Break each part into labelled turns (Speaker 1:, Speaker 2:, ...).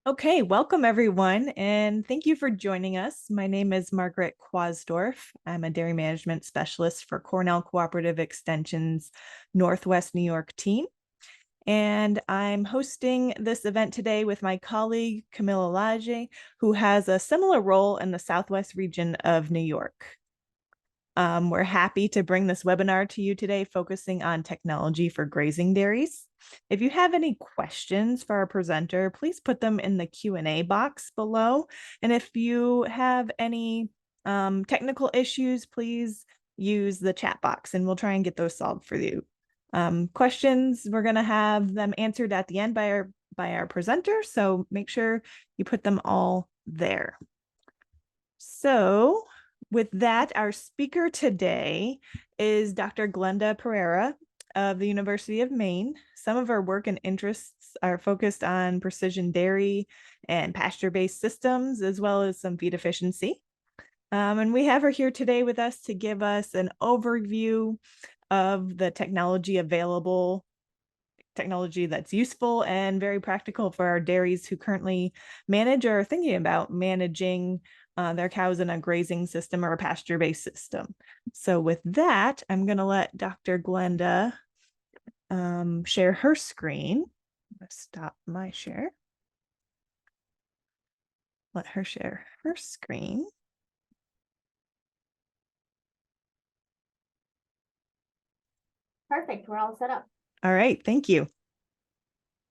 Speaker 1: Okay, welcome everyone, and thank you for joining us. My name is Margaret Quaassdorff. I'm a dairy management specialist for Cornell Cooperative Extension's Northwest New York team. And I'm hosting this event today with my colleague, Camila Lage, who has a similar role in the Southwest region of New York. We're happy to bring this webinar to you today, focusing on technology for grazing dairies. If you have any questions for our presenter, please put them in the Q&A box below. And if you have any technical issues, please use the chat box and we'll try and get those solved for you. Questions, we're going to have them answered at the end by our presenter, so make sure you put them all there. So with that, our speaker today is Dr. Glenda Pereira of the University of Maine. Some of her work and interests are focused on precision dairy and pasture-based systems, as well as some feed efficiency. And we have her here today with us to give us an overview of the technology available, technology that's useful and very practical for our dairies who currently manage or are thinking about managing their cows in a grazing system or a pasture-based system. So with that, I'm going to let Dr. Glenda share her screen. I'm going to stop my share. Let her share her screen.
Speaker 2: Perfect. We're all set up.
Speaker 1: All right. Thank you.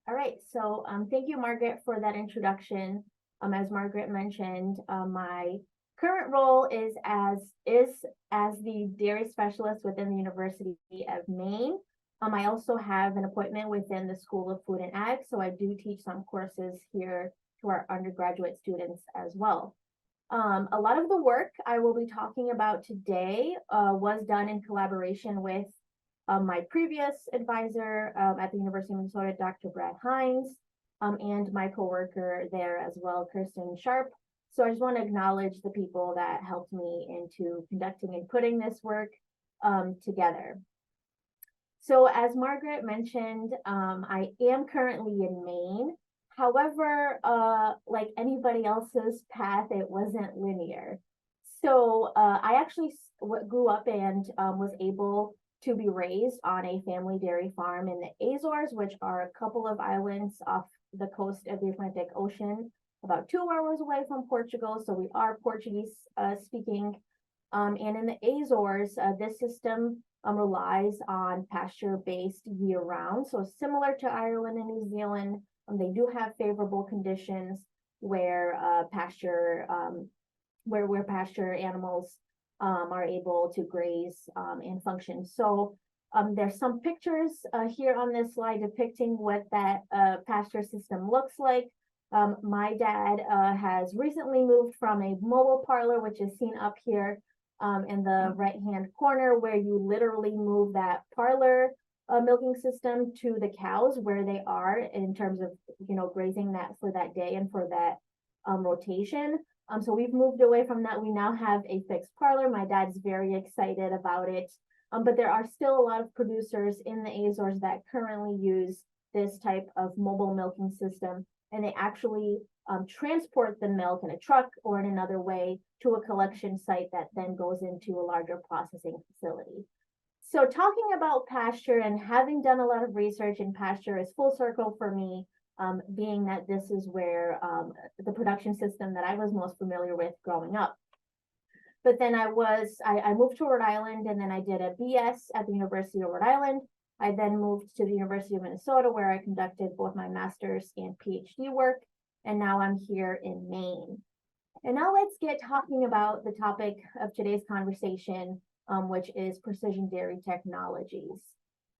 Speaker 2: All right. So thank you, Margaret, for that introduction. As Margaret mentioned, my current role is as the dairy specialist within the University of Maine. I also have an appointment within the School of Food and Ag, so I do teach some courses here to our undergraduate students as well. A lot of the work I will be talking about today was done in collaboration with my previous advisor at the University of Minnesota, Dr. Brad Hines, and my coworker there as well, Kirsten Sharp. So I just want to acknowledge the people that helped me into conducting and putting this work together. So as Margaret mentioned, I am currently in Maine. However, like anybody else's path, it wasn't linear. So I actually grew up and was able to be raised on a family dairy farm in the Azores, which are a couple of islands off the coast of the Atlantic Ocean, about 2 hours away from Portugal. So we are Portuguese speaking. And in the Azores, this system relies on pasture-based year-round. So similar to Ireland and New Zealand, they do have favorable conditions where pasture animals are able to graze and function. So there's some pictures here on this slide depicting what that pasture system looks like. My dad has recently moved from a mobile parlor, which is seen up here in the right-hand corner, where you literally move that parlor milking system to the cows where they are in terms of, grazing that for that day and for that rotation. So we've moved away from that. We now have a fixed parlor. My dad is very excited about it. But there are still a lot of producers in the Azores that currently use this type of mobile milking system, and they actually transport the milk in a truck or in another way to a collection site that then goes into a larger processing facility. So talking about pasture and having done a lot of research in pasture is full circle for me, being that this is where the production system that I was most familiar with growing up. But then I moved to Rhode Island, and then I did a BS at the University of Rhode Island. I then moved to the University of Minnesota, where I conducted both my master's and PhD work. And now I'm here in Maine. And now let's get talking about the topic of today's conversation, which is precision dairy technologies.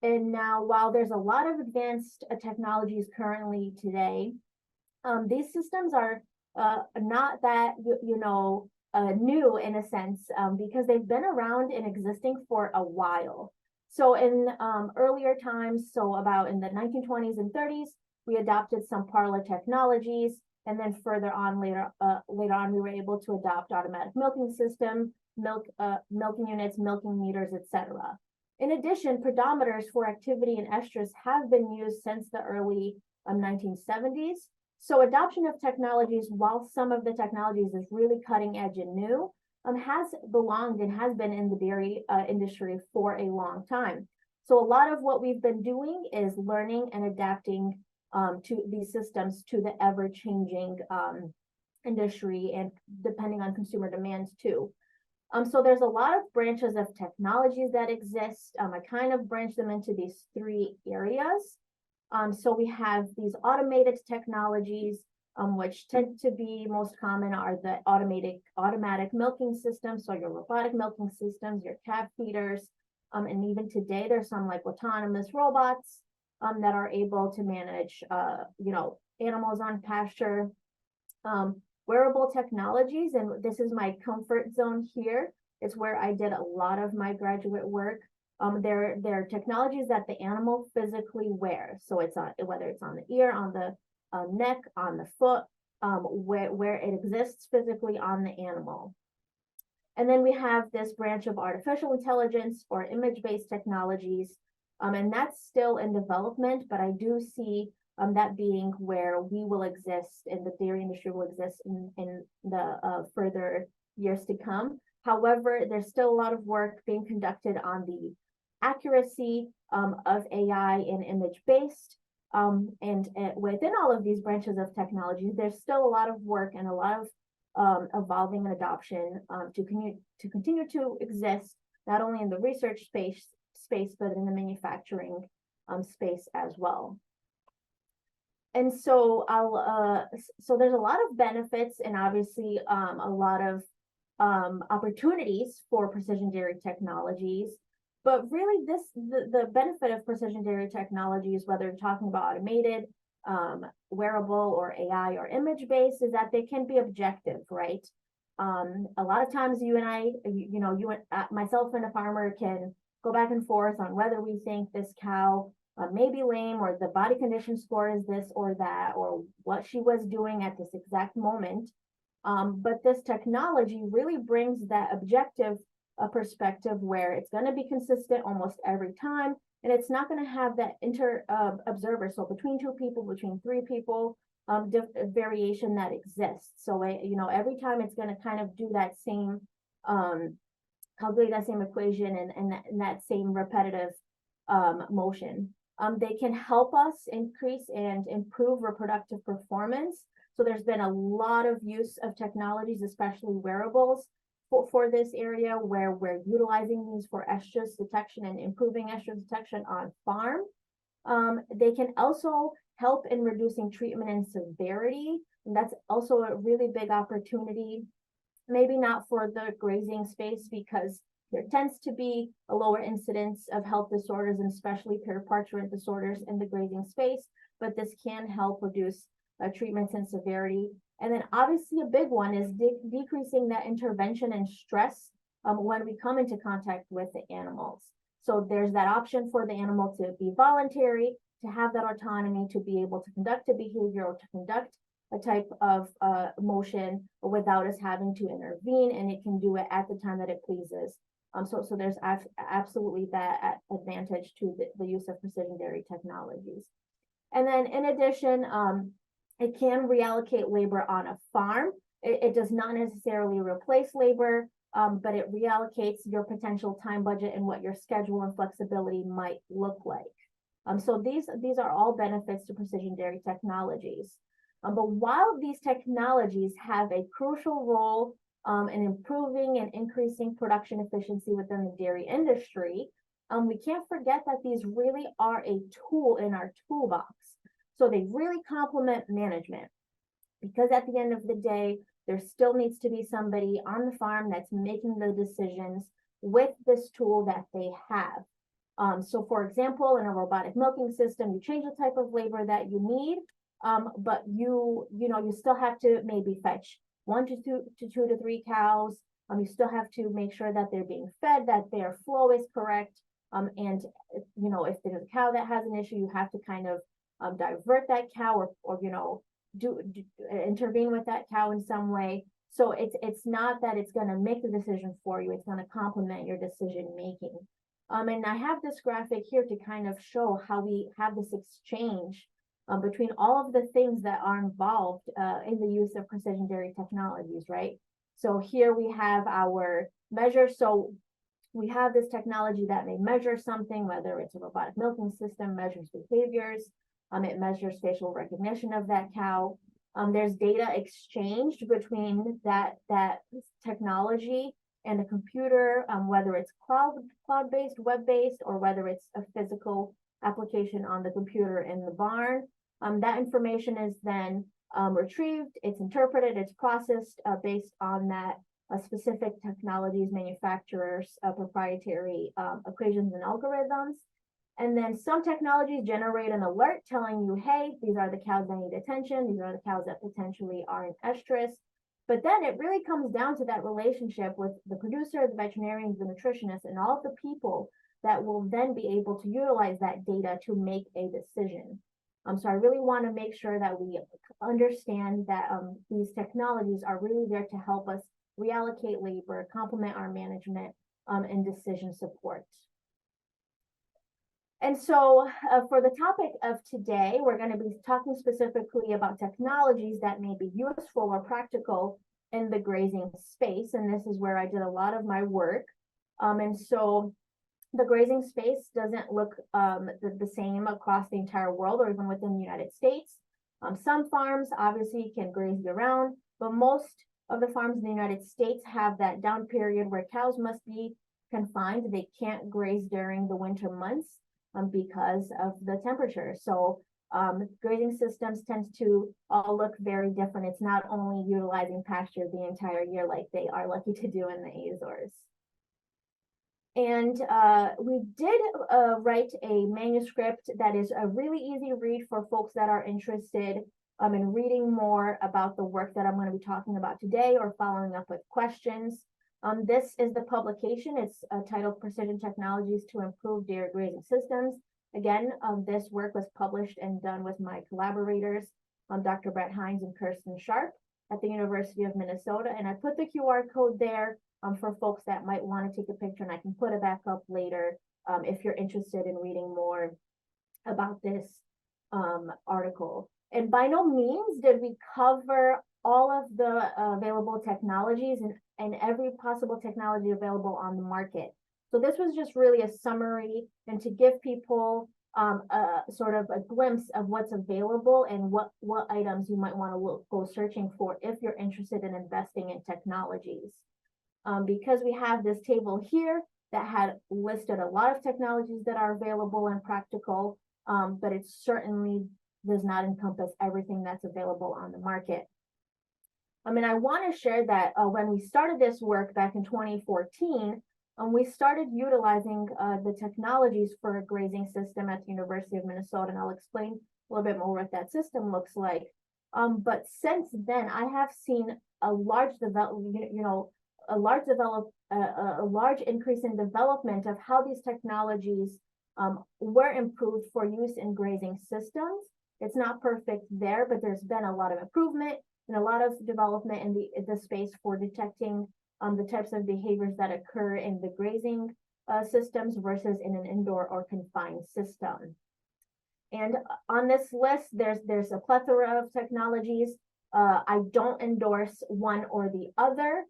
Speaker 2: And now, while there's a lot of advanced technologies currently today, these systems are not that, new in a sense, because they've been around and existing for a while. So in earlier times, so about in the 1920s and 30s, we adopted some parlor technologies. And then further on, later on, we were able to adopt automatic milking system, milking units, milking meters, etc. In addition, pedometers for activity and estrus have been used since the early 1970s. So adoption of technologies, while some of the technologies is really cutting edge and new, has belonged and has been in the dairy industry for a long time. So a lot of what we've been doing is learning and adapting to these systems to the ever-changing industry and depending on consumer demands too. So there's a lot of branches of technologies that exist. I kind of branch them into these three areas. So we have these automated technologies, which tend to be most common are the automatic milking systems, so your robotic milking systems, your calf feeders, and even today there's some like autonomous robots that are able to manage, animals on pasture. Wearable technologies, and this is my comfort zone here. It's where I did a lot of my graduate work. They're technologies that the animal physically wears. So it's on, whether it's on the ear, on the neck, on the foot, where it exists physically on the animal. And then we have this branch of artificial intelligence or image-based technologies, and that's still in development, but I do see that being where we will exist and the dairy industry will exist in the further years to come. However, there's still a lot of work being conducted on the accuracy of AI and image-based. And within all of these branches of technology, there's still a lot of work and a lot of evolving and adoption to continue to exist, not only in the research space, but in the manufacturing space as well. And so so there's a lot of benefits and obviously a lot of opportunities for precision dairy technologies. But really the benefit of precision dairy technologies, whether you're talking about automated, wearable or AI or image-based, is that they can be objective, right? A lot of times you and I, myself and a farmer can go back and forth on whether we think this cow may be lame or the body condition score is this or that, or what she was doing at this exact moment. But this technology really brings that objective perspective where it's going to be consistent almost every time, and it's not going to have that observer. So between two people, between three people, variation that exists. So every time it's going to kind of do that same calculate that same equation and that same repetitive motion. They can help us increase and improve reproductive performance. So there's been a lot of use of technologies, especially wearables, for this area where we're utilizing these for estrus detection and improving estrus detection on farm. They can also help in reducing treatment and severity. And that's also a really big opportunity. Maybe not for the grazing space because there tends to be a lower incidence of health disorders and especially paraparturient disorders in the grazing space, but this can help reduce treatments and severity. And then obviously a big one is decreasing that intervention and stress when we come into contact with the animals. So there's that option for the animal to be voluntary, to have that autonomy, to be able to conduct a behavior or to conduct a type of motion without us having to intervene, and it can do it at the time that it pleases. So there's absolutely that advantage to the use of precision dairy technologies. And then in addition, it can reallocate labor on a farm. It does not necessarily replace labor, but it reallocates your potential time budget and what your schedule and flexibility might look like. So these are all benefits to precision dairy technologies. But while these technologies have a crucial role in improving and increasing production efficiency within the dairy industry, we can't forget that these really are a tool in our toolbox. So they really complement management, because at the end of the day, there still needs to be somebody on the farm that's making the decisions with this tool that they have. So for example, in a robotic milking system, you change the type of labor that you need, but you still have to maybe fetch 1 to 2 to 3 cows. You still have to make sure that they're being fed, that their flow is correct. And if there's a cow that has an issue, you have to kind of divert that cow or intervene with that cow in some way. So it's not that it's going to make the decision for you, it's going to complement your decision making. And I have this graphic here to kind of show how we have this exchange between all of the things that are involved in the use of precision dairy technologies, right? So here we have our measure. So we have this technology that may measure something, whether it's a robotic milking system, measures behaviors, it measures facial recognition of that cow. There's data exchanged between that technology and a computer, whether it's cloud-based, web-based, or whether it's a physical application on the computer in the barn. That information is then retrieved, it's interpreted, it's processed based on that specific technologies, manufacturers, proprietary equations and algorithms. And then some technologies generate an alert telling you, hey, these are the cows that need attention. These are the cows that potentially are in estrus. But then it really comes down to that relationship with the producer, the veterinarians, the nutritionists, and all of the people that will then be able to utilize that data to make a decision. So I really want to make sure that we understand that these technologies are really there to help us reallocate labor, complement our management, and decision support. And so for the topic of today, we're going to be talking specifically about technologies that may be useful or practical in the grazing space. And this is where I did a lot of my work. And so the grazing space doesn't look the same across the entire world or even within the United States. Some farms obviously can graze year-round, but most of the farms in the United States have that down period where cows must be confined. They can't graze during the winter months because of the temperature. So grazing systems tend to all look very different. It's not only utilizing pasture the entire year like they are lucky to do in the Azores. And we did write a manuscript that is a really easy read for folks that are interested in reading more about the work that I'm going to be talking about today or following up with questions. This is the publication. It's titled Precision Technologies to Improve Dairy Grazing Systems. Again, this work was published and done with my collaborators, Dr. Brett Hines and Kirsten Sharp at the University of Minnesota. And I put the QR code there for folks that might want to take a picture, and I can put it back up later if you're interested in reading more about this article. And by no means did we cover all of the available technologies and every possible technology available on the market. So this was just really a summary and to give people sort of a glimpse of what's available and what items you might want to go searching for if you're interested in investing in technologies. Because we have this table here that had listed a lot of technologies that are available and practical, but it certainly does not encompass everything that's available on the market. I mean, I want to share that when we started this work back in 2014, we started utilizing the technologies for a grazing system at the University of Minnesota, and I'll explain a little bit more what that system looks like. But since then, I have seen a large a large increase in development of how these technologies were improved for use in grazing systems. It's not perfect there, but there's been a lot of improvement and a lot of development in the space for detecting the types of behaviors that occur in the grazing systems versus in an indoor or confined system. And on this list, there's a plethora of technologies. I don't endorse one or the other.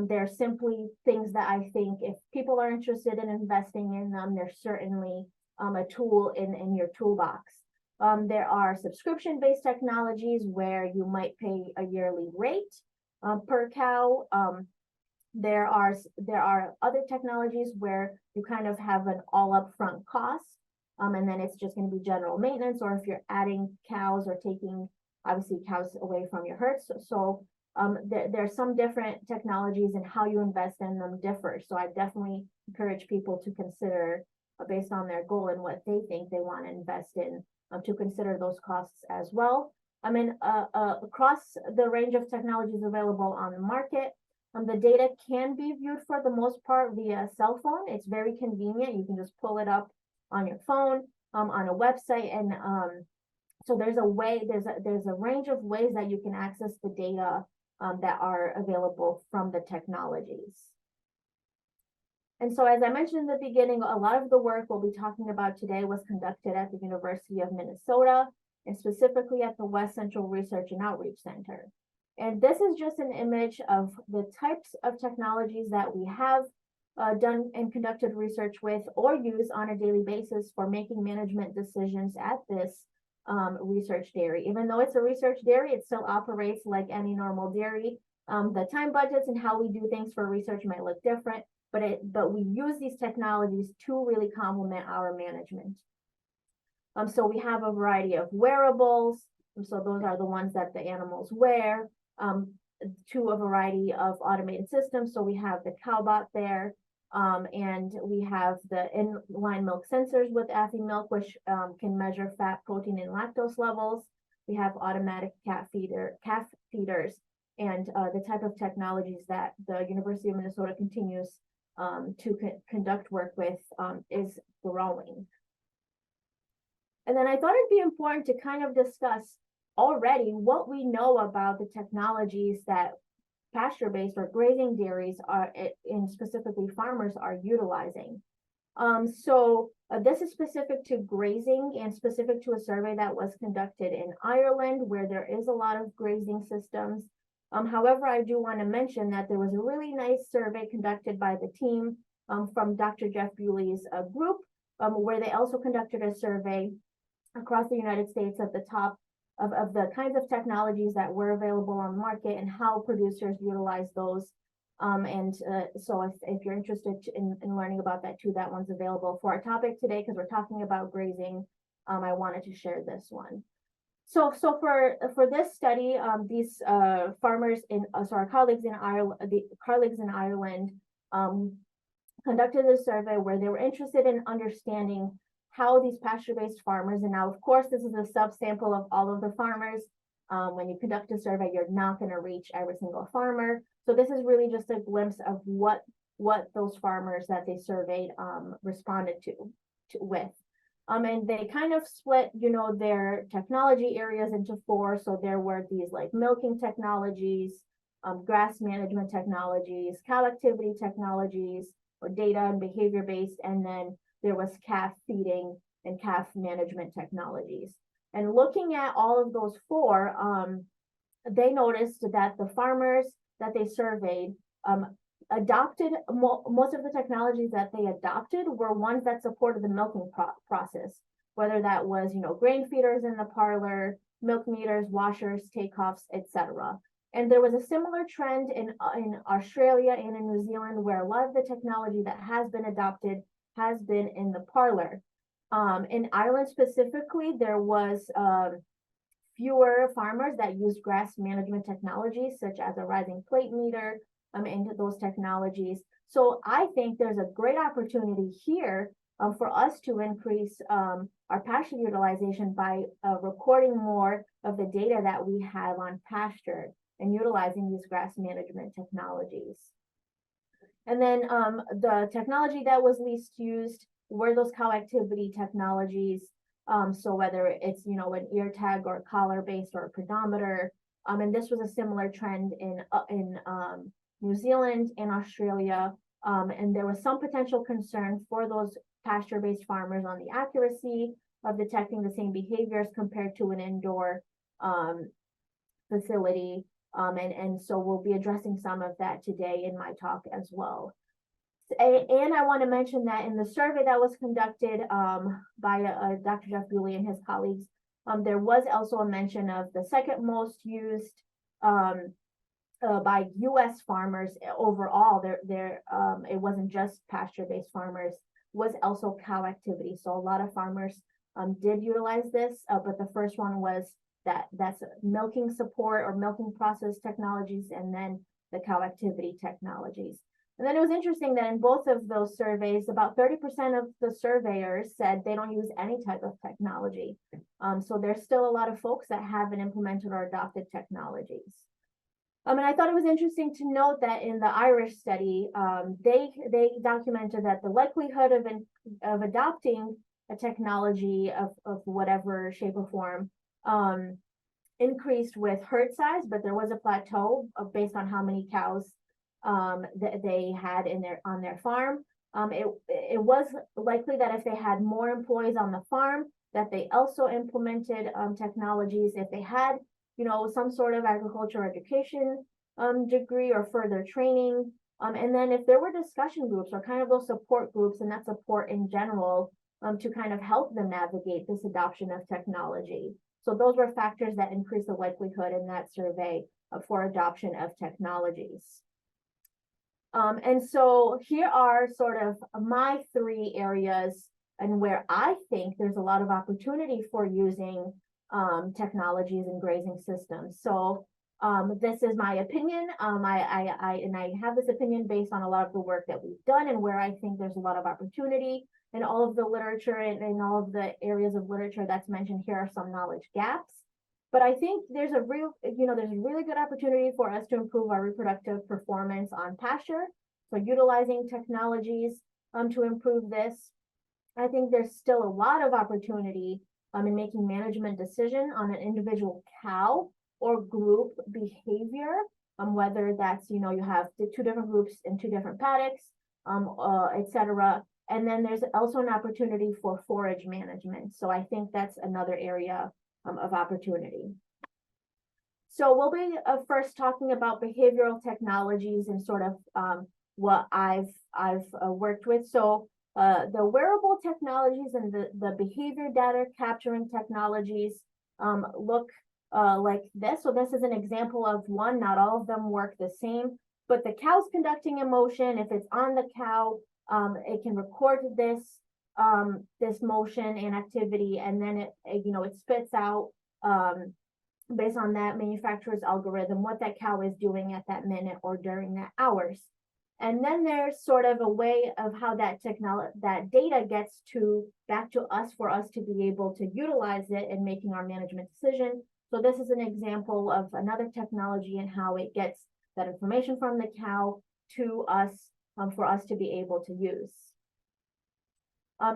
Speaker 2: They're simply things that I think if people are interested in investing in them, they're certainly a tool in your toolbox. There are subscription-based technologies where you might pay a yearly rate per cow. There are other technologies where you kind of have an all upfront cost, and then it's just going to be general maintenance, or if you're adding cows or taking obviously cows away from your herds. So there are some different technologies, and how you invest in them differ. So I definitely encourage people to consider based on their goal and what they think they want to invest in, to consider those costs as well. I mean, across the range of technologies available on the market, the data can be viewed for the most part via cell phone. It's very convenient. You can just pull it up on your phone, on a website, and so there's a range of ways that you can access the data that are available from the technologies. And so, as I mentioned in the beginning, a lot of the work we'll be talking about today was conducted at the University of Minnesota. and specifically at the West Central Research and Outreach Center. And this is just an image of the types of technologies that we have done and conducted research with or use on a daily basis for making management decisions at this research dairy. Even though it's a research dairy, it still operates like any normal dairy. The time budgets and how we do things for research might look different, but we use these technologies to really complement our management. So we have a variety of wearables. So those are the ones that the animals wear, to a variety of automated systems. So we have the cowbot there, and we have the in-line milk sensors with Affimilk, which can measure fat, protein, and lactose levels. We have automatic calf feeders, and the type of technologies that the University of Minnesota continues to conduct work with is growing. And then I thought it'd be important to kind of discuss already what we know about the technologies that pasture-based or grazing dairies are, and specifically farmers, are utilizing. This is specific to grazing and specific to a survey that was conducted in Ireland, where there is a lot of grazing systems. However, I do want to mention that there was a really nice survey conducted by the team from Dr. Jeff Bewley's group, where they also conducted a survey across the United States of the top of the kinds of technologies that were available on the market and how producers utilize those. So if you're interested in learning about that too, that one's available. For our topic today, because we're talking about grazing, I wanted to share this one. So for this study, these farmers our colleagues in Ireland, conducted a survey where they were interested in understanding how these pasture-based farmers, and now of course this is a subsample of all of the farmers. When you conduct a survey, you're not going to reach every single farmer. So this is really just a glimpse of what those farmers that they surveyed responded with. And they kind of split, their technology areas into four. So there were these like milking technologies, grass management technologies, cow activity technologies, or data and behavior-based, and then there was calf feeding and calf management technologies. And looking at all of those four, they noticed that the farmers that they surveyed adopted, most of the technologies that they adopted were ones that supported the milking process, whether that was, grain feeders in the parlor, milk meters, washers, takeoffs, etc. And there was a similar trend in Australia and in New Zealand, where a lot of the technology that has been adopted has been in the parlor. In Ireland specifically, there was fewer farmers that used grass management technologies, such as a rising plate meter, and those technologies. So I think there's a great opportunity here for us to increase our pasture utilization by recording more of the data that we have on pasture and utilizing these grass management technologies. And then the technology that was least used were those cow activity technologies. So whether it's, an ear tag or collar-based or a pedometer. And this was a similar trend in New Zealand and Australia. And there was some potential concern for those pasture-based farmers on the accuracy of detecting the same behaviors compared to an indoor facility. And so we'll be addressing some of that today in my talk as well. And I want to mention that in the survey that was conducted by Dr. Jeff Bewley and his colleagues, there was also a mention of the second most used by U.S. farmers overall. It wasn't just pasture-based farmers, was also cow activity. So a lot of farmers did utilize this, but the first one was that's milking support or milking process technologies, and then the cow activity technologies. And then it was interesting that in both of those surveys, about 30% of the surveyors said they don't use any type of technology. So there's still a lot of folks that haven't implemented or adopted technologies. And I thought it was interesting to note that in the Irish study, they documented that the likelihood of adopting a technology of whatever shape or form increased with herd size, but there was a plateau based on how many cows that they had on their farm. It was likely that if they had more employees on the farm, that they also implemented technologies if they had, you know, some sort of agriculture education degree or further training. And then if there were discussion groups or kind of those support groups and that support in general to kind of help them navigate this adoption of technology. So those were factors that increase the likelihood in that survey for adoption of technologies. And so here are sort of my 3 areas and where I think there's a lot of opportunity for using technologies in grazing systems. So this is my opinion. I have this opinion based on a lot of the work that we've done and where I think there's a lot of opportunity in all of the literature and in all of the areas of literature that's mentioned here are some knowledge gaps. But I think there's a real, you know, there's a really good opportunity for us to improve our reproductive performance on pasture. So utilizing technologies to improve this. I think there's still a lot of opportunity in making management decision on an individual cow or group behavior, whether that's, you know, you have 2 different groups in 2 different paddocks, etc. And then there's also an opportunity for forage management. So I think that's another area of opportunity. So we'll be first talking about behavioral technologies and sort of what I've worked with. So the wearable technologies and the behavior data capturing technologies look like this. So this is an example of one. Not all of them work the same, but the cow's conducting a motion. If it's on the cow, it can record this this motion and activity, and then it spits out based on that manufacturer's algorithm what that cow is doing at that minute or during that hours. And then there's sort of a way of how that data gets back to us for us to be able to utilize it in making our management decision. So this is an example of another technology and how it gets that information from the cow to us for us to be able to use.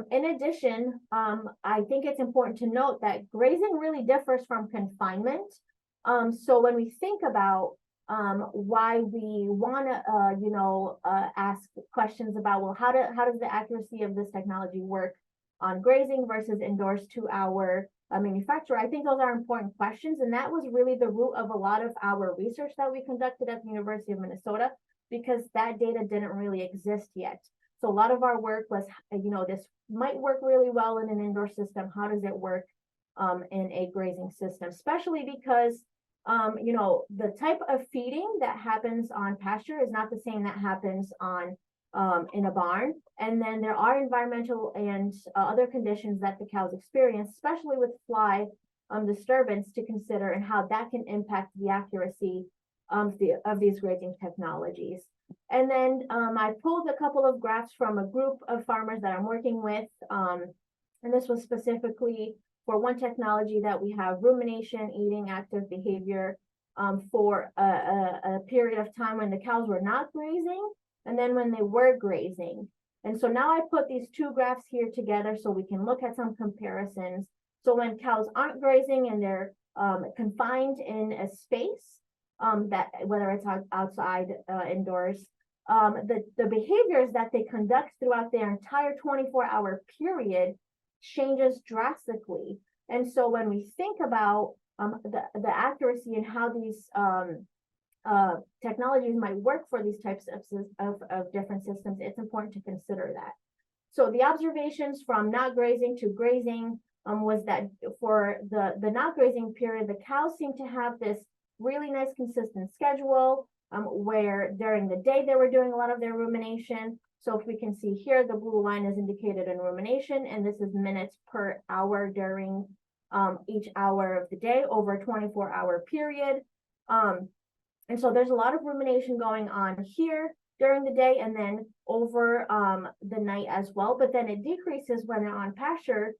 Speaker 2: In addition, I think it's important to note that grazing really differs from confinement. So when we think about why we want to, ask questions about, well, how does the accuracy of this technology work on grazing versus indoors to our manufacturer? I think those are important questions, and that was really the root of a lot of our research that we conducted at the University of Minnesota, because that data didn't really exist yet. So a lot of our work was, this might work really well in an indoor system. How does it work in a grazing system? Especially because, the type of feeding that happens on pasture is not the same that happens on in a barn. And then there are environmental and other conditions that the cows experience, especially with fly disturbance, to consider and how that can impact the accuracy of these grazing technologies. And then I pulled a couple of graphs from a group of farmers that I'm working with. And this was specifically for one technology that we have rumination, eating, active behavior for a period of time when the cows were not grazing and then when they were grazing. And so now I put these 2 graphs here together so we can look at some comparisons. So when cows aren't grazing and they're confined in a space, that whether it's outside, indoors, the behaviors that they conduct throughout their entire 24-hour period changes drastically. And so when we think about the accuracy and how these technologies might work for these types of different systems, it's important to consider that. So the observations from not grazing to grazing was that for the not grazing period, the cows seem to have this really nice consistent schedule where during the day they were doing a lot of their rumination. So if we can see here, the blue line is indicated in rumination, and this is minutes per hour during each hour of the day over a 24-hour period. And so there's a lot of rumination going on here during the day and then over the night as well. But then it decreases when they're on pasture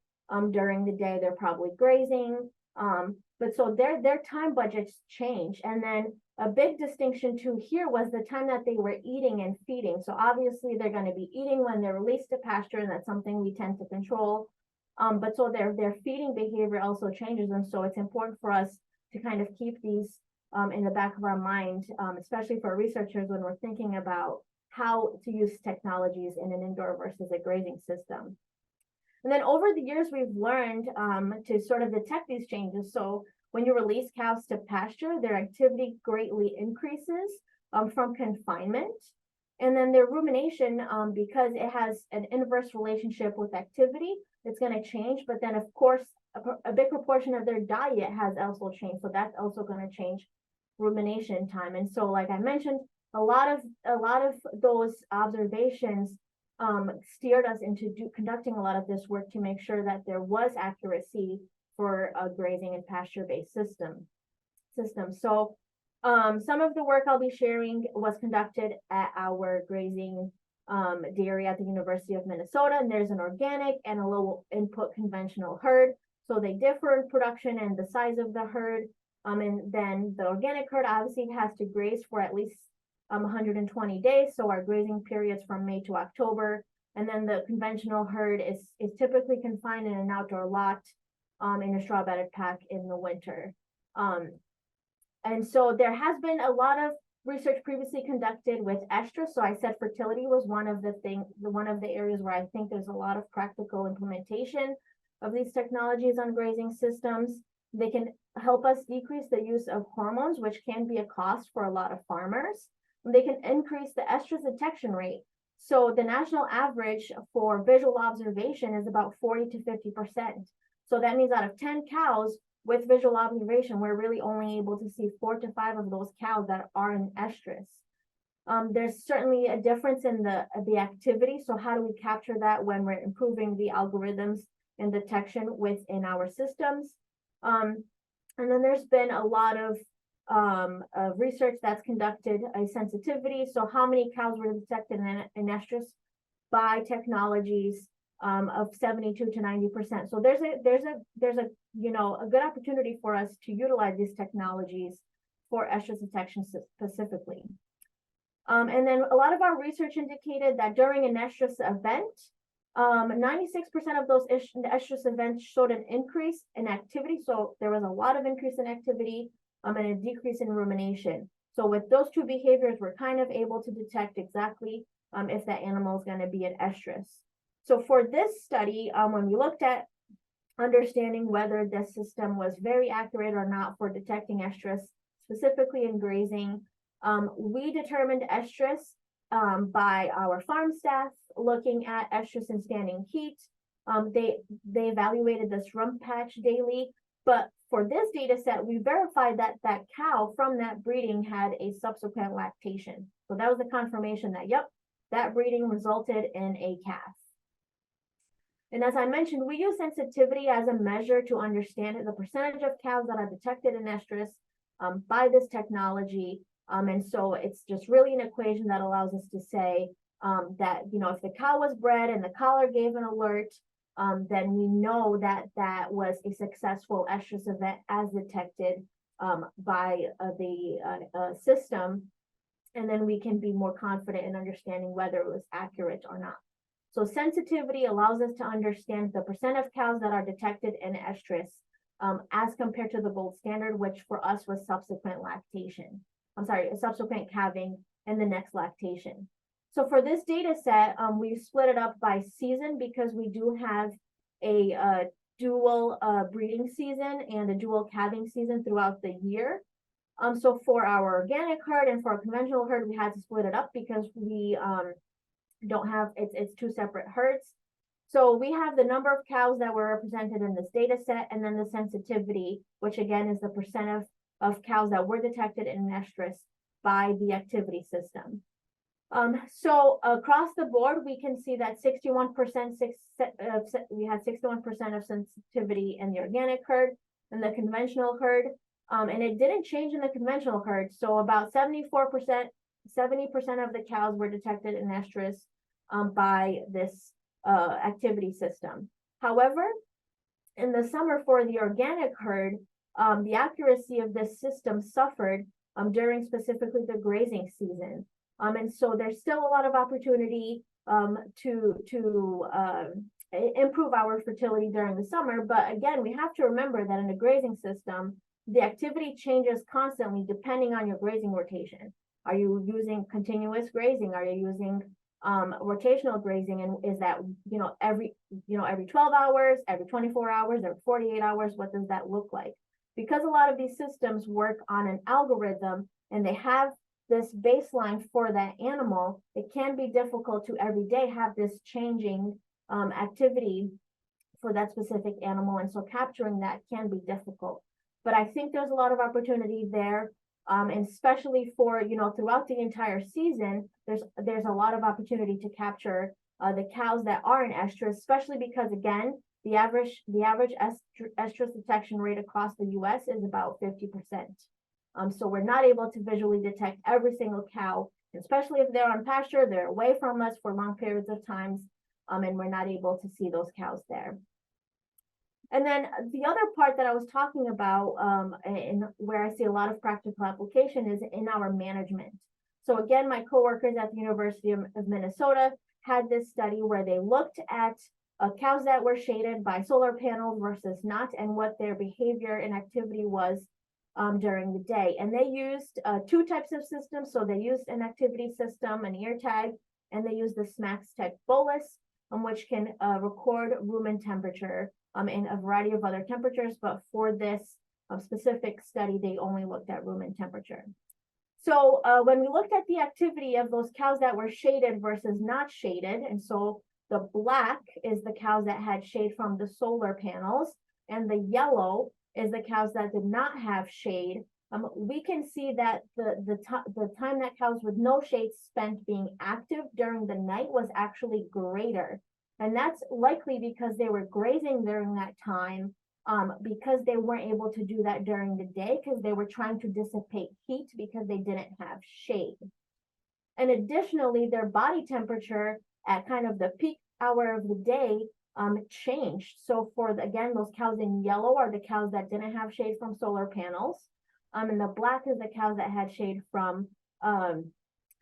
Speaker 2: during the day. They're probably grazing. But so their time budgets change. And then a big distinction too here was the time that they were eating and feeding. So obviously they're going to be eating when they're released to pasture, and that's something we tend to control. But so their feeding behavior also changes. And so it's important for us to kind of keep these in the back of our mind, especially for researchers when we're thinking about how to use technologies in an indoor versus a grazing system. And then over the years, we've learned to sort of detect these changes. So when you release cows to pasture, their activity greatly increases from confinement. And then their rumination, because it has an inverse relationship with activity, it's going to change. But then, of course, a big proportion of their diet has also changed. So that's also going to change rumination time. And so, like I mentioned, a lot of those observations steered us into conducting a lot of this work to make sure that there was accuracy for a grazing and pasture-based system. So some of the work I'll be sharing was conducted at our grazing dairy at the University of Minnesota, and there's an organic and a low input conventional herd. So they differ in production and the size of the herd. And then the organic herd obviously has to graze for at least 120 days. So our grazing periods from May to October. And then the conventional herd is typically confined in an outdoor lot in a straw bedded pack in the winter. And so there has been a lot of research previously conducted with estrus. So I said fertility was one of the areas where I think there's a lot of practical implementation of these technologies on grazing systems. They can help us decrease the use of hormones, which can be a cost for a lot of farmers. They can increase the estrus detection rate. So the national average for visual observation is about 40 to 50%. So that means out of 10 cows with visual observation, we're really only able to see 4 to 5 of those cows that are in estrus. There's certainly a difference in the activity. So how do we capture that when we're improving the algorithms and detection within our systems? And then there's been a lot of research that's conducted a sensitivity. So how many cows were detected in estrus by technologies of 72 to 90%. So there's a a good opportunity for us to utilize these technologies for estrus detection specifically. And then a lot of our research indicated that during an estrus event, 96% of those estrus events showed an increase in activity. So there was a lot of increase in activity and a decrease in rumination. So with those two behaviors, we're kind of able to detect exactly if that animal is going to be in estrus. So for this study, when we looked at understanding whether this system was very accurate or not for detecting estrus, specifically in grazing, we determined estrus by our farm staff looking at estrus in standing heat. They evaluated this rump patch daily, but for this data set, we verified that that cow from that breeding had a subsequent lactation. So that was the confirmation that, yep, that breeding resulted in a calf. And as I mentioned, we use sensitivity as a measure to understand the percentage of cows that are detected in estrus by this technology. And so it's just really an equation that allows us to say that, if the cow was bred and the collar gave an alert, then we know that that was a successful estrus event as detected by the system. And then we can be more confident in understanding whether it was accurate or not. So sensitivity allows us to understand the percent of cows that are detected in estrus as compared to the gold standard, which for us was subsequent calving and the next lactation. So for this data set, we split it up by season because we do have a dual breeding season and a dual calving season throughout the year. So for our organic herd and for our conventional herd, we had to split it up because we don't have, it's two separate herds. So we have the number of cows that were represented in this data set, and then the sensitivity, which again is the percent of cows that were detected in estrus by the activity system. So across the board, we can see that 61%, we had 61% of sensitivity in the organic herd and the conventional herd. And it didn't change in the conventional herd. So about 70% of the cows were detected in estrus by this activity system. However, in the summer for the organic herd, the accuracy of this system suffered during specifically the grazing season. And so there's still a lot of opportunity to improve our fertility during the summer. But again, we have to remember that in a grazing system, the activity changes constantly depending on your grazing rotation. Are you using continuous grazing? Are you using rotational grazing, and is that, every 12 hours, every 24 hours, or 48 hours, what does that look like? Because a lot of these systems work on an algorithm and they have this baseline for that animal, it can be difficult to every day have this changing activity for that specific animal. And so capturing that can be difficult. But I think there's a lot of opportunity there. And especially for, throughout the entire season, there's a lot of opportunity to capture the cows that are in estrus, especially because, again, the average estrus detection rate across the US is about 50%. So we're not able to visually detect every single cow, especially if they're on pasture, they're away from us for long periods of times, and we're not able to see those cows there. And then the other part that I was talking about, and where I see a lot of practical application, is in our management. So again, my coworkers at the University of Minnesota had this study where they looked at cows that were shaded by solar panels versus not, and what their behavior and activity was during the day. And they used two types of systems. So they used an activity system, an ear tag, and they used the SMAX Tech bolus, which can record rumen temperature and a variety of other temperatures. But for this specific study, they only looked at rumen temperature. So when we looked at the activity of those cows that were shaded versus not shaded, and so the black is the cows that had shade from the solar panels, and the yellow is the cows that did not have shade, we can see that the time that cows with no shade spent being active during the night was actually greater. And that's likely because they were grazing during that time, because they weren't able to do that during the day because they were trying to dissipate heat because they didn't have shade. And additionally, their body temperature at kind of the peak hour of the day changed. So for, again, those cows in yellow are the cows that didn't have shade from solar panels. And the black is the cows that had shade from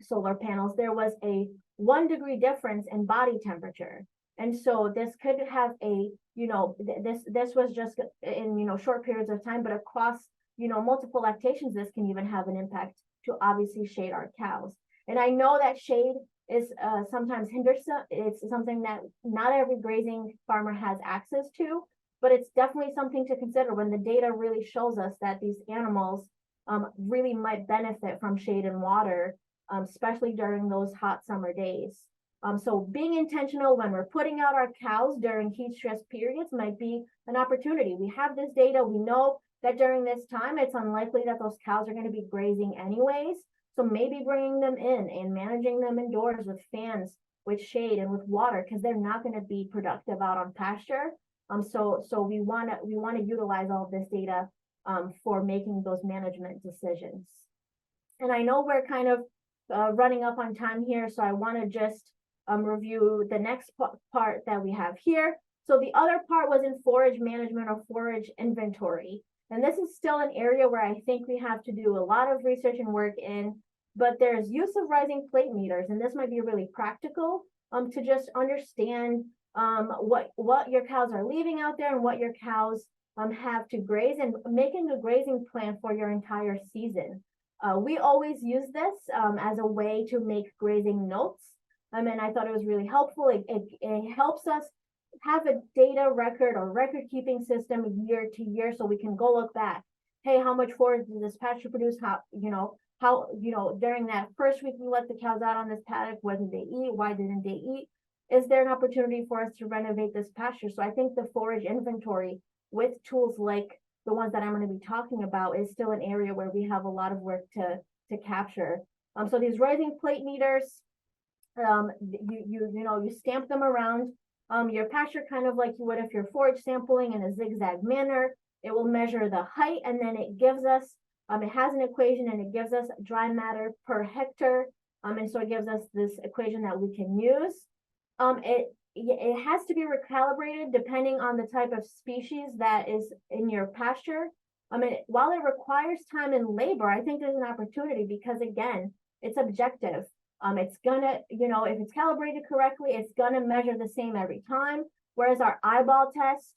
Speaker 2: solar panels. There was a 1 degree difference in body temperature. And so this could have a, this was just in, short periods of time, but across, multiple lactations, this can even have an impact to obviously shade our cows. And I know that shade is sometimes hindersome. It's something that not every grazing farmer has access to, but it's definitely something to consider when the data really shows us that these animals really might benefit from shade and water, especially during those hot summer days. So being intentional when we're putting out our cows during heat stress periods might be an opportunity. We have this data. We know that during this time, it's unlikely that those cows are going to be grazing anyways. So maybe bringing them in and managing them indoors with fans, with shade, and with water, because they're not going to be productive out on pasture. So we want to utilize all of this data for making those management decisions. And I know we're kind of running up on time here, so I want to just review the next part that we have here. So the other part was in forage management or forage inventory. And this is still an area where I think we have to do a lot of research and work in, but there's use of rising plate meters. And this might be really practical to just understand what your cows are leaving out there and what your cows have to graze, and making a grazing plan for your entire season. We always use this as a way to make grazing notes. And I thought it was really helpful. It helps us have a data record or record keeping system year to year, so we can go look back. Hey, how much forage did this pasture produce? How during that first week we let the cows out on this paddock, what did they eat? Why didn't they eat? Is there an opportunity for us to renovate this pasture? So I think the forage inventory with tools like the ones that I'm going to be talking about is still an area where we have a lot of work to capture. So these rising plate meters, you stamp them around your pasture, kind of like you would if you're forage sampling in a zigzag manner. It will measure the height, and then it gives us, it has an equation, and it gives us dry matter per hectare. And so it gives us this equation that we can use. It has to be recalibrated depending on the type of species that is in your pasture. While it requires time and labor, I think there's an opportunity because, again, it's objective. It's gonna, if it's calibrated correctly, it's gonna measure the same every time. Whereas our eyeball test,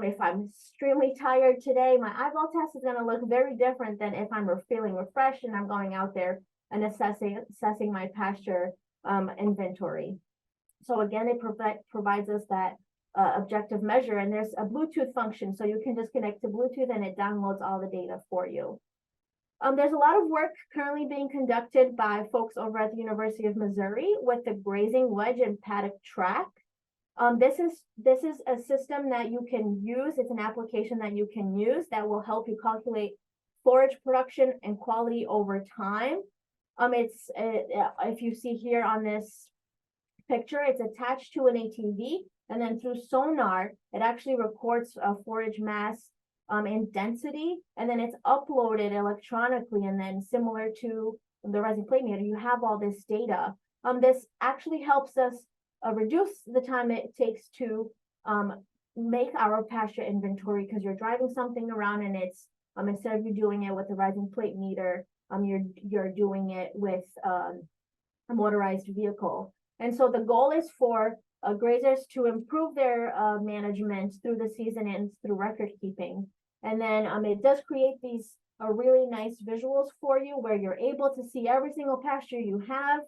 Speaker 2: if I'm extremely tired today, my eyeball test is gonna look very different than if I'm feeling refreshed and I'm going out there and assessing my pasture inventory. So again, it provides us that objective measure, and there's a Bluetooth function, so you can just connect to Bluetooth and it downloads all the data for you. There's a lot of work currently being conducted by folks over at the University of Missouri with the grazing wedge and paddock track. This is a system that you can use. It's an application that you can use that will help you calculate forage production and quality over time. If you see here on this picture, it's attached to an ATV, and then through sonar, it actually records forage mass in density, and then it's uploaded electronically, and then similar to the Grazing plate meter, you have all this data. This actually helps us reduce the time it takes to make our pasture inventory, because you're driving something around and it's instead of you doing it with the Grazing plate meter, you're doing it with a motorized vehicle. And so the goal is for grazers to improve their management through the season and through record keeping. And then it does create these really nice visuals for you where you're able to see every single pasture you have,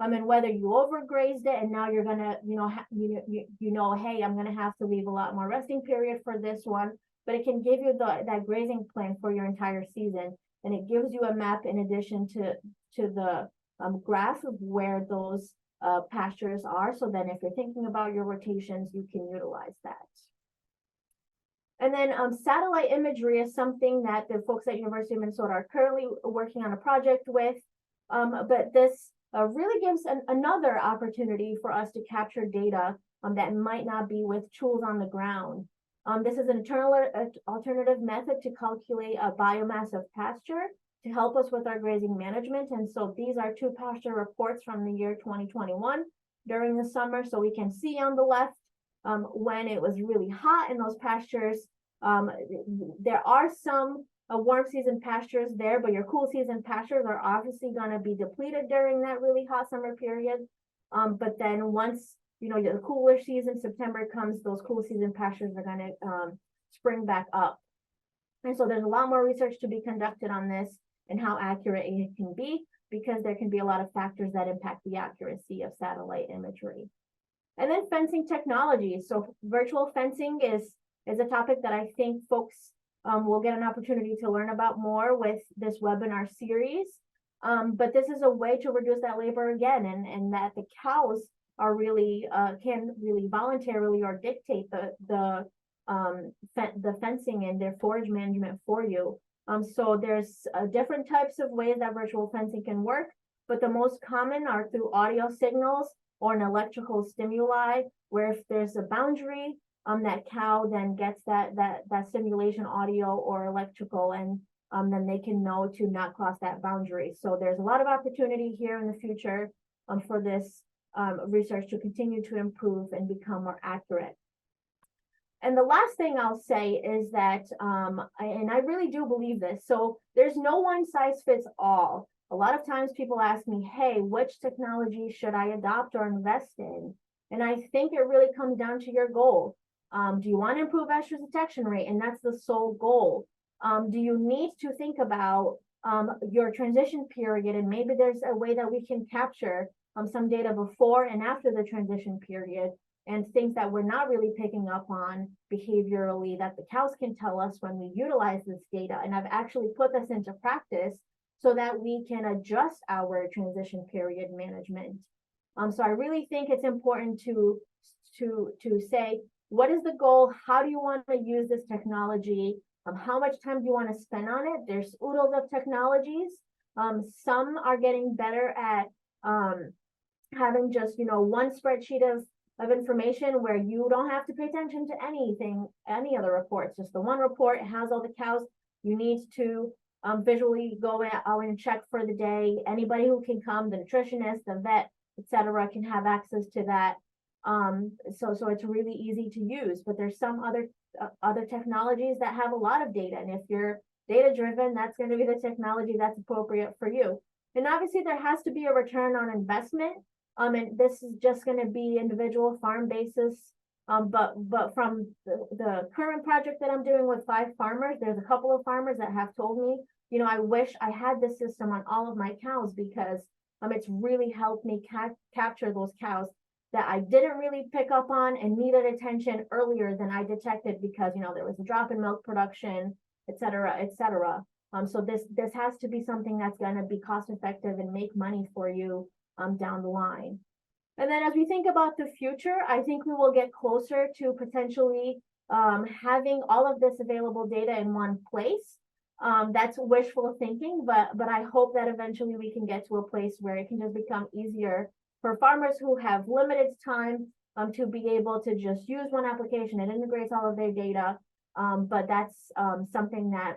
Speaker 2: and whether you overgrazed it and now you're gonna, hey, I'm gonna have to leave a lot more resting period for this one, but it can give you that grazing plan for your entire season, and it gives you a map in addition to the graph of where those pastures are. So then if you're thinking about your rotations, you can utilize that. And then satellite imagery is something that the folks at University of Minnesota are currently working on a project with. But this really gives another opportunity for us to capture data that might not be with tools on the ground. This is an alternative method to calculate a biomass of pasture to help us with our grazing management. And so these are two pasture reports from the year 2021 during the summer. So we can see on the left when it was really hot in those pastures. There are some warm season pastures there, but your cool season pastures are obviously going to be depleted during that really hot summer period. But then once the cooler season, September comes, those cool season pastures are going to spring back up. And so there's a lot more research to be conducted on this and how accurate it can be, because there can be a lot of factors that impact the accuracy of satellite imagery. And then fencing technology. So virtual fencing is a topic that I think folks will get an opportunity to learn about more with this webinar series. But this is a way to reduce that labor again, and that the cows are really can really voluntarily or dictate the fencing and their forage management for you. So there's different types of ways that virtual fencing can work, but the most common are through audio signals or an electrical stimuli, where if there's a boundary, that cow then gets that stimulation, audio or electrical, and then they can know to not cross that boundary. So there's a lot of opportunity here in the future for this research to continue to improve and become more accurate. And the last thing I'll say is that, and I really do believe this, so there's no one size fits all. A lot of times people ask me, hey, which technology should I adopt or invest in? And I think it really comes down to your goal. Do you want to improve estrus detection rate? And that's the sole goal. Do you need to think about your transition period? And maybe there's a way that we can capture some data before and after the transition period, and things that we're not really picking up on behaviorally that the cows can tell us when we utilize this data. And I've actually put this into practice so that we can adjust our transition period management. So I really think it's important to say, what is the goal? How do you want to use this technology? How much time do you want to spend on it? There's oodles of technologies. Some are getting better at having just one spreadsheet of information where you don't have to pay attention to anything, any other reports, just the one report. It has all the cows. You need to visually go out and check for the day. Anybody who can come, the nutritionist, the vet, etc., can have access to that. So it's really easy to use. But there's some other technologies that have a lot of data, and if you're data driven, that's going to be the technology that's appropriate for you. And obviously there has to be a return on investment. And this is just going to be individual farm basis. But from the current project that I'm doing with 5 farmers, there's a couple of farmers that have told me, I wish I had this system on all of my cows, because It's really helped me capture those cows that I didn't really pick up on and needed attention earlier than I detected because, you know, there was a drop in milk production, et cetera, et cetera. So this has to be something that's going to be cost effective and make money for you down the line. And then as we think about the future, I think we will get closer to potentially having all of this available data in one place. That's wishful thinking, but I hope that eventually we can get to a place where it can just become easier for farmers who have limited time to be able to just use one application. It integrates all of their data, but that's something that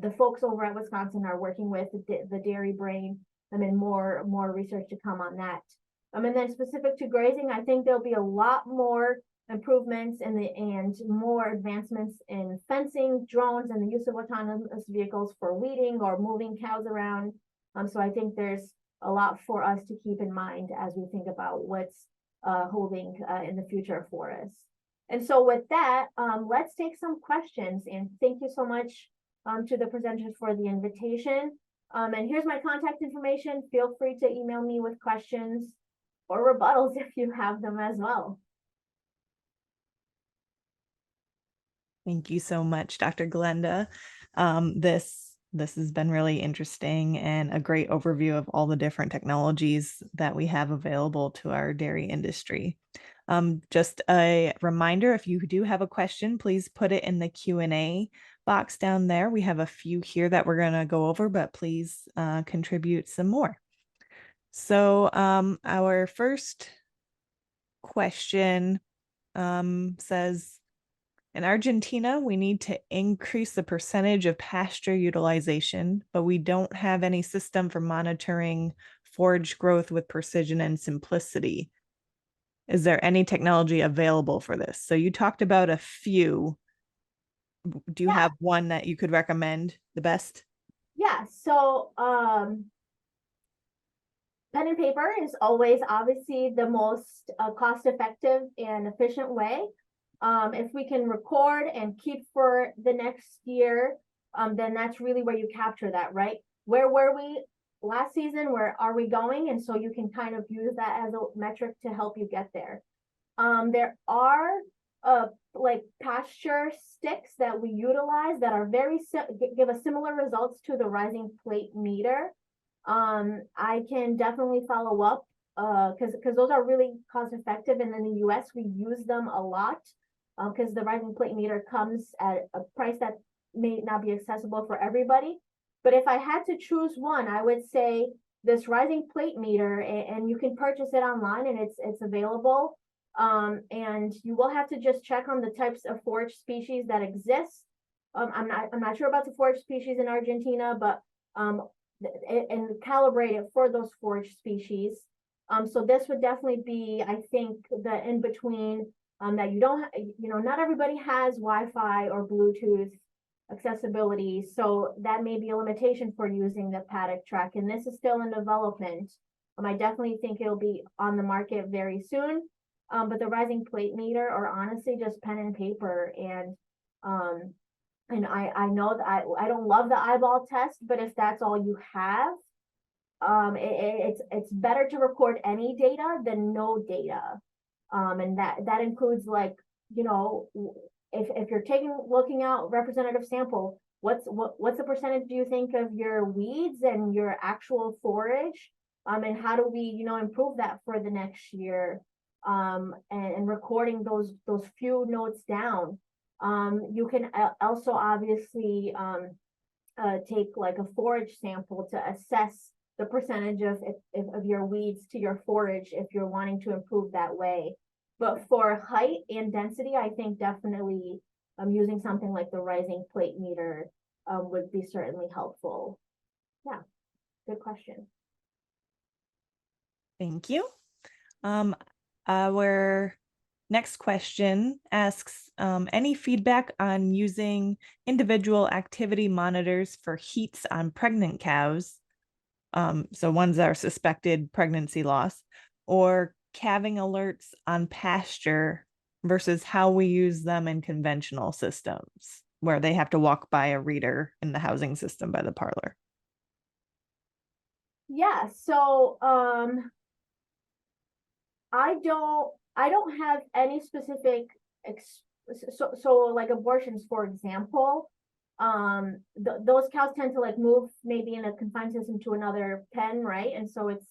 Speaker 2: the folks over at Wisconsin are working with, the dairy brain, and more research to come on that. And then specific to grazing, I think there'll be a lot more improvements and more advancements in fencing, drones, and the use of autonomous vehicles for weeding or moving cows around. So I think there's a lot for us to keep in mind as we think about what's holding in the future for us. And so with that, let's take some questions. And thank you so much to the presenters for the invitation. And here's my contact information. Feel free to email me with questions or rebuttals if you have them as well.
Speaker 1: Thank you so much, Dr. Glenda. This has been really interesting and a great overview of all the different technologies that we have available to our dairy industry. Just a reminder, if you do have a question, please put it in the Q&A box down there. We have a few here that we're going to go over, but please contribute some more. So our first question says, in Argentina, we need to increase the percentage of pasture utilization, but we don't have any system for monitoring forage growth with precision and simplicity. Is there any technology available for this? So you talked about a few. Do you have one that you could recommend the best?
Speaker 2: Yeah, so pen and paper is always obviously the most cost-effective and efficient way. If we can record and keep for the next year, then that's really where you capture that, right? Where were we last season? Where are we going? And so you can kind of use that as a metric to help you get there. There are like pasture sticks that we utilize that are give us similar results to the rising plate meter. I can definitely follow up because those are really cost effective, and in the US we use them a lot because the rising plate meter comes at a price that may not be accessible for everybody. But if I had to choose one, I would say this rising plate meter, and you can purchase it online and it's available. And you will have to just check on the types of forage species that exist. I'm not sure about the forage species in Argentina, but and calibrate it for those forage species. So this would definitely be, I think, the in between that you don't, not everybody has Wi-Fi or Bluetooth accessibility. So that may be a limitation for using the paddock track. And this is still in development. I definitely think it'll be on the market very soon. But the rising plate meter, or honestly just pen and paper, and I know that I don't love the eyeball test, but if that's all you have, it's better to record any data than no data. And that includes, like, if you're looking out representative sample, what's the percentage do you think of your weeds and your actual forage? And how do we, improve that for the next year? And recording those few notes down. You can also obviously take like a forage sample to assess the percentage of your weeds to your forage if you're wanting to improve that way. But for height and density, I think definitely using something like the rising plate meter would be certainly helpful. Yeah, good question.
Speaker 1: Thank you. Our next question asks, any feedback on using individual activity monitors for heats on pregnant cows, so ones that are suspected pregnancy loss, or calving alerts on pasture versus how we use them in conventional systems where they have to walk by a reader in the housing system by the parlor?
Speaker 2: Yeah, so I don't have any specific so like abortions, for example, those cows tend to like move maybe in a confined system to another pen, right? And so it's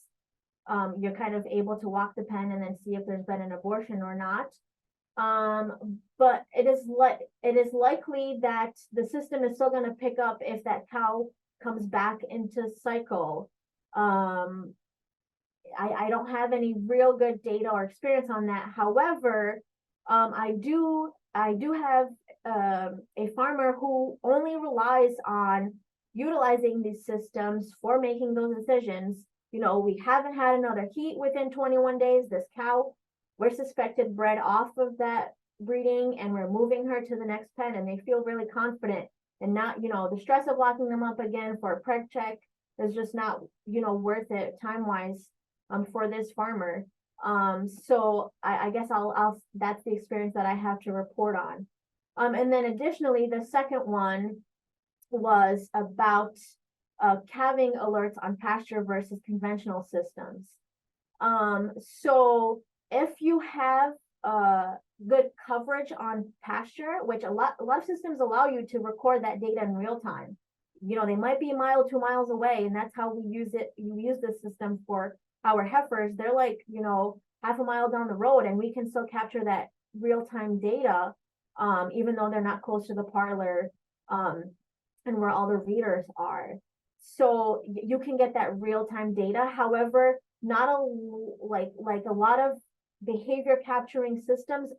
Speaker 2: you're kind of able to walk the pen and then see if there's been an abortion or not. But it is likely that the system is still going to pick up if that cow comes back into cycle. I don't have any real good data or experience on that. However, I do have a farmer who only relies on utilizing these systems for making those decisions. You know, we haven't had another heat within 21 days. This cow, we're suspected bred off of that breeding, and we're moving her to the next pen, and they feel really confident and not, you know, the stress of locking them up again for a preg check is just not, you know, worth it time wise for this farmer. So I guess I'll that's the experience that I have to report on. And then additionally, the second one was about calving alerts on pasture versus conventional systems. So if you have good coverage on pasture, which a lot of systems allow you to record that data in real time. You know, they might be a mile, 2 miles away, and that's how we use it. You use this system for our heifers. They're like, you know, half a mile down the road, and we can still capture that real-time data, even though they're not close to the parlor and where all the readers are. So you can get that real-time data. However, not like a lot of behavior capturing systems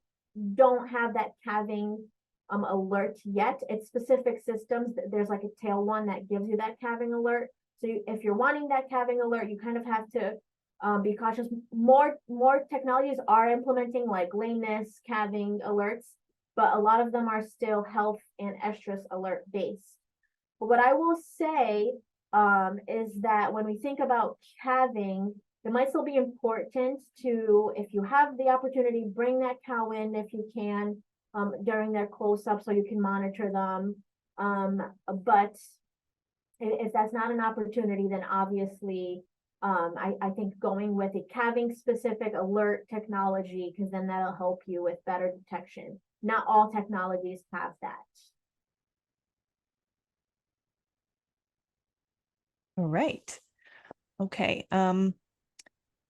Speaker 2: don't have that calving alert yet. It's specific systems. There's like a tail one that gives you that calving alert. So if you're wanting that calving alert, you kind of have to be cautious. More technologies are implementing like lameness calving alerts, but a lot of them are still health and estrus alert based. But what I will say is that when we think about calving, it might still be important to, if you have the opportunity, bring that cow in if you can during their close-up so you can monitor them. But if that's not an opportunity, then obviously I think going with a calving specific alert technology, because then that'll help you with better detection. Not all technologies have that.
Speaker 1: All right. Okay.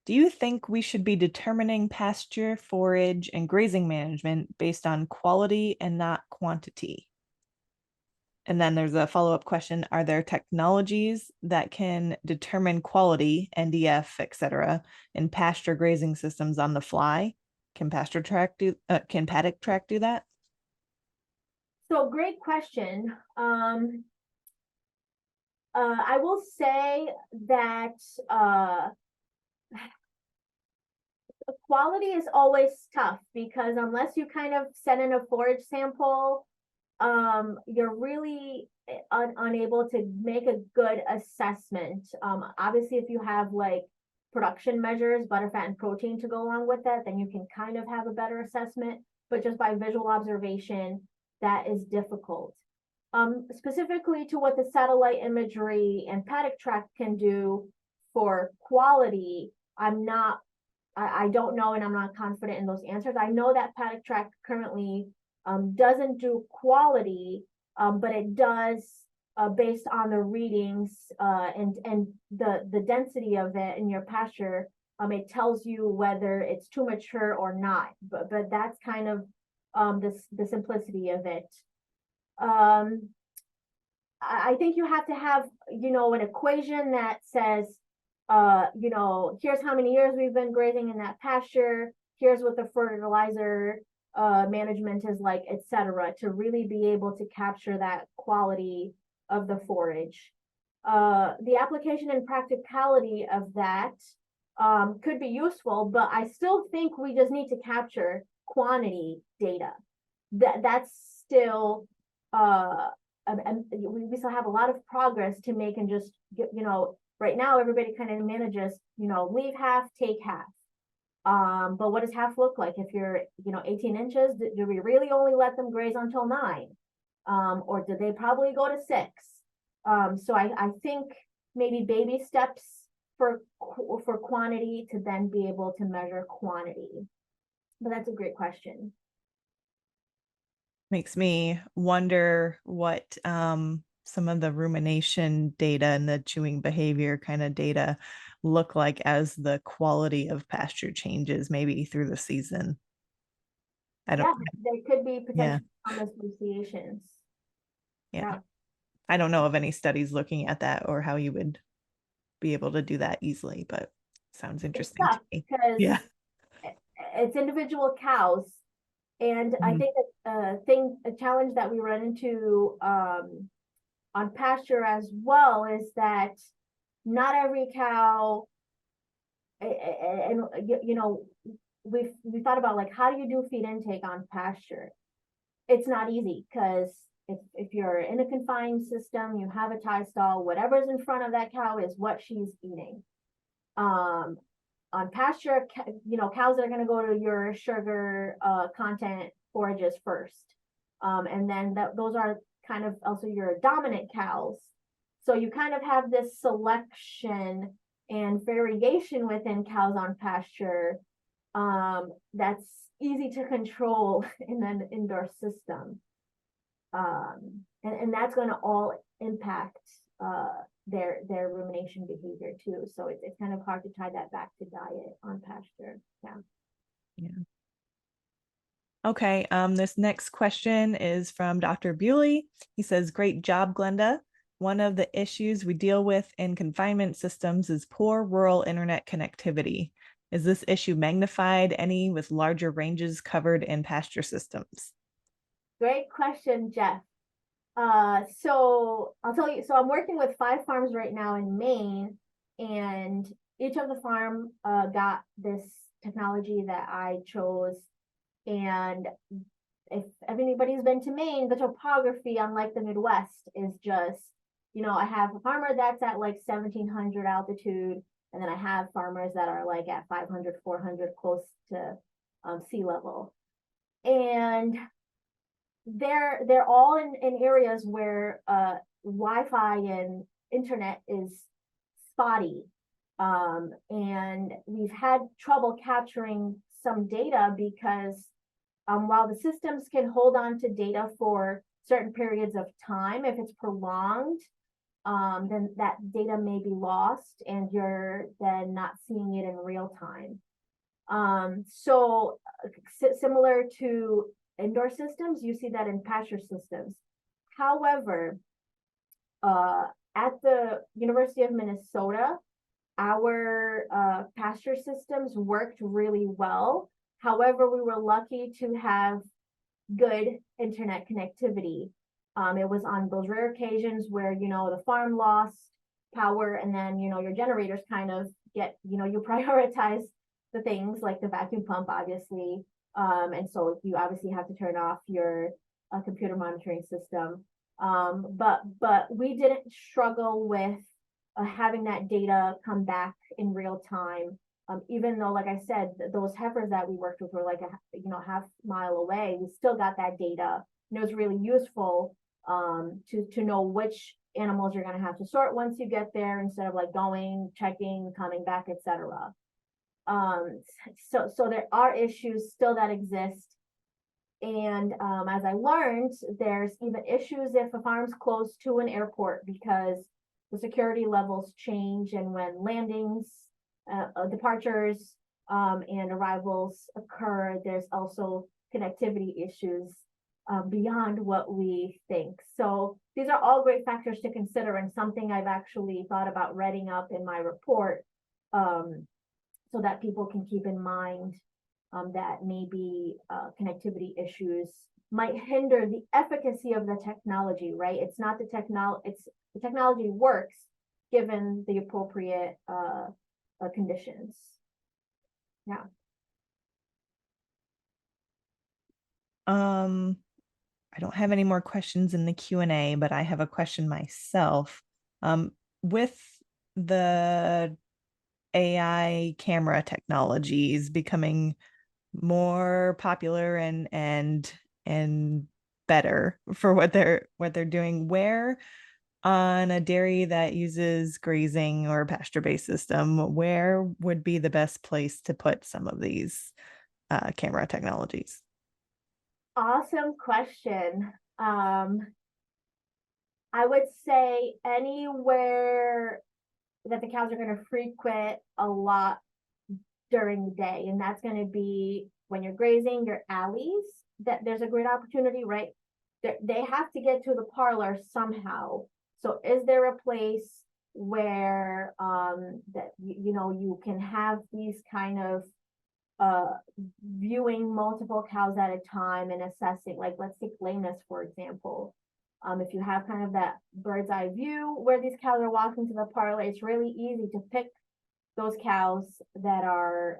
Speaker 1: Do you think we should be determining pasture, forage, and grazing management based on quality and not quantity? And then there's a follow-up question. Are there technologies that can determine quality, NDF, et cetera, in pasture grazing systems on the fly? Can can paddock track do that?
Speaker 2: So great question. I will say that quality is always tough because unless you kind of send in a forage sample, you're really unable to make a good assessment. Obviously, if you have like production measures, butterfat and protein to go along with that, then you can kind of have a better assessment. But just by visual observation, that is difficult. Specifically to what the satellite imagery and paddock track can do for quality, I don't know, and I'm not confident in those answers. I know that paddock track currently doesn't do quality, but it does based on the readings and the density of it in your pasture. It tells you whether it's too mature or not. But that's kind of the simplicity of it. I think you have to have, you know, an equation that says, you know, here's how many years we've been grazing in that pasture. Here's what the fertilizer management is like, etc., to really be able to capture that quality of the forage. The application and practicality of that could be useful, but I still think we just need to capture quantity data. That's still and we still have a lot of progress to make, and just, you know, right now everybody kind of manages, you know, leave half, take half. But what does half look like? If you're, you know, 18 inches, do we really only let them graze until 9? Or do they probably go to 6? So I think maybe baby steps for quantity to then be able to measure quantity? But that's a great question.
Speaker 1: Makes me wonder what some of the rumination data and the chewing behavior kind of data look like as the quality of pasture changes, maybe through the season. I don't,
Speaker 2: Yeah, there could be
Speaker 1: yeah,
Speaker 2: potential associations.
Speaker 1: yeah. I don't know of any studies looking at that or how you would be able to do that easily, but sounds
Speaker 2: It's
Speaker 1: interesting to
Speaker 2: tough
Speaker 1: me.
Speaker 2: because
Speaker 1: Yeah.
Speaker 2: it's individual cows. And I think a challenge that we run into on pasture as well is that not every cow, and you know, we thought about like, how do you do feed intake on pasture? It's not easy because if you're in a confined system, you have a tie stall, whatever's in front of that cow is what she's eating. On pasture, cows that are going to go to your sugar content forages first. And then those are kind of also your dominant cows. So you kind of have this selection and variation within cows on pasture that's easy to control in an indoor system. And that's going to all impact their rumination behavior too. So it's kind of hard to tie that back to diet on pasture.
Speaker 1: Yeah. Okay, this next question is from Dr. Bewley. He says, great job, Glenda. One of the issues we deal with in confinement systems is poor rural internet connectivity. Is this issue magnified any with larger ranges covered in pasture systems?
Speaker 2: Great question, Jeff. So I'll tell you, so I'm working with 5 farms right now in Maine, and each of the farm got this technology that I chose. And if anybody's been to Maine, the topography, unlike the Midwest, is just, I have a farmer that's at like 1700 altitude, and then I have farmers that are like at 500, 400, close to sea level. And they're all in areas where Wi-Fi and internet is spotty. And we've had trouble capturing some data because while the systems can hold on to data for certain periods of time, if it's prolonged, then that data may be lost and you're then not seeing it in real time. So similar to indoor systems, you see that in pasture systems. However, at the University of Minnesota, our pasture systems worked really well. However, we were lucky to have good internet connectivity. It was on those rare occasions where, the farm lost power and then, your generators kind of get, you prioritize the things like the vacuum pump, obviously. And so you obviously have to turn off your computer monitoring system. But we didn't struggle with having that data come back in real time. Even though, like I said, those heifers that we worked with were like a half mile away, we still got that data. And it was really useful to know which animals you're going to have to sort once you get there, instead of like going, checking, coming back, etc. So there are issues still that exist. And as I learned, there's even issues if a farm's close to an airport because the security levels change, and when landings, departures, and arrivals occur, there's also connectivity issues beyond what we think. So these are all great factors to consider, and something I've actually thought about writing up in my report, so that people can keep in mind that maybe connectivity issues might hinder the efficacy of the technology, right? It's not the technology, it's the technology works given the appropriate conditions. Yeah.
Speaker 1: I don't have any more questions in the Q&A, but I have a question myself. With the AI camera technologies becoming more popular and better for what they're doing, where on a dairy that uses grazing or pasture-based system, where would be the best place to put some of these camera technologies?
Speaker 2: Awesome question. I would say anywhere that the cows are going to frequent a lot during the day, and that's going to be when you're grazing your alleys. That there's a great opportunity, right? They have to get to the parlor somehow. So, is there a place where that you can have these kind of viewing multiple cows at a time and assessing, like let's take lameness for example. If you have kind of that bird's eye view where these cows are walking to the parlor, it's really easy to pick those cows that are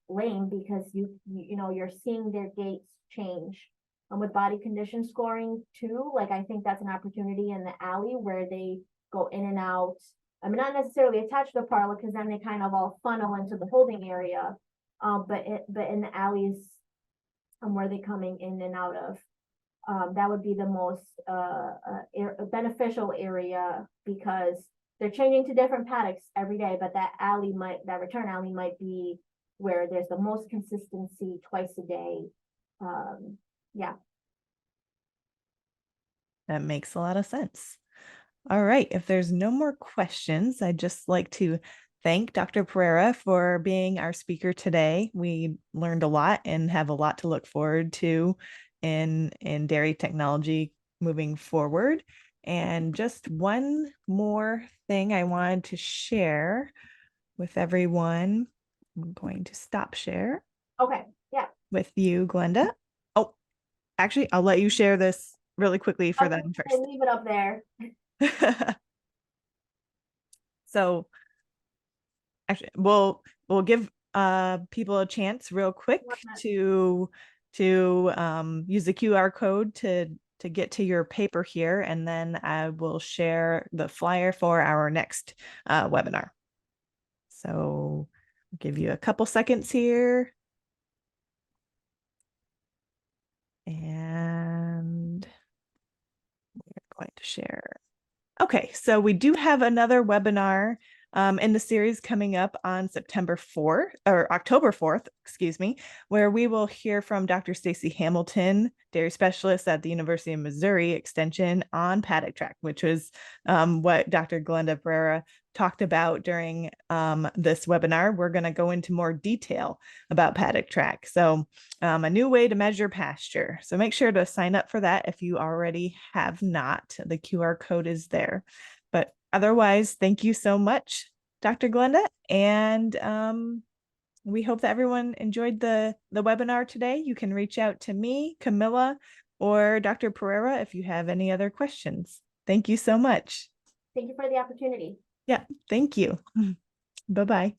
Speaker 2: lame because you're seeing their gaits change. And with body condition scoring too, like I think that's an opportunity in the alley where they go in and out. I mean, not necessarily attached to the parlor because then they kind of all funnel into the holding area. But in the alleys where they're coming in and out of, that would be the most beneficial area because they're changing to different paddocks every day, but that return alley might be where there's the most consistency twice a day. Yeah.
Speaker 1: That makes a lot of sense. All right. If there's no more questions, I'd just like to thank Dr. Pereira for being our speaker today. We learned a lot and have a lot to look forward to in dairy technology moving forward. And just one more thing I wanted to share with everyone. I'm going to stop share.
Speaker 2: Okay. Yeah.
Speaker 1: With you, Glenda. Oh, actually, I'll let you share this really quickly for
Speaker 2: Okay,
Speaker 1: them first.
Speaker 2: I'll leave it up there.
Speaker 1: So actually, we'll give people a chance real quick to use the QR code to get to your paper here, and then I will share the flyer for our next webinar. So I'll give you a couple seconds here. And we're going to share. Okay, so we do have another webinar in the series coming up on September 4th or October 4th, excuse me, where we will hear from Dr. Stacy Hamilton, dairy specialist at the University of Missouri Extension on paddock track, which was what Dr. Glenda Pereira talked about during this webinar. We're going to go into more detail about paddock track. So a new way to measure pasture. So make sure to sign up for that if you already have not. The QR code is there. But otherwise, thank you so much, Dr. Glenda. And we hope that everyone enjoyed the webinar today. You can reach out to me, Camila, or Dr. Pereira if you have any other questions. Thank you so much.
Speaker 2: Thank you for the opportunity.
Speaker 1: Yeah, thank you. Bye-bye.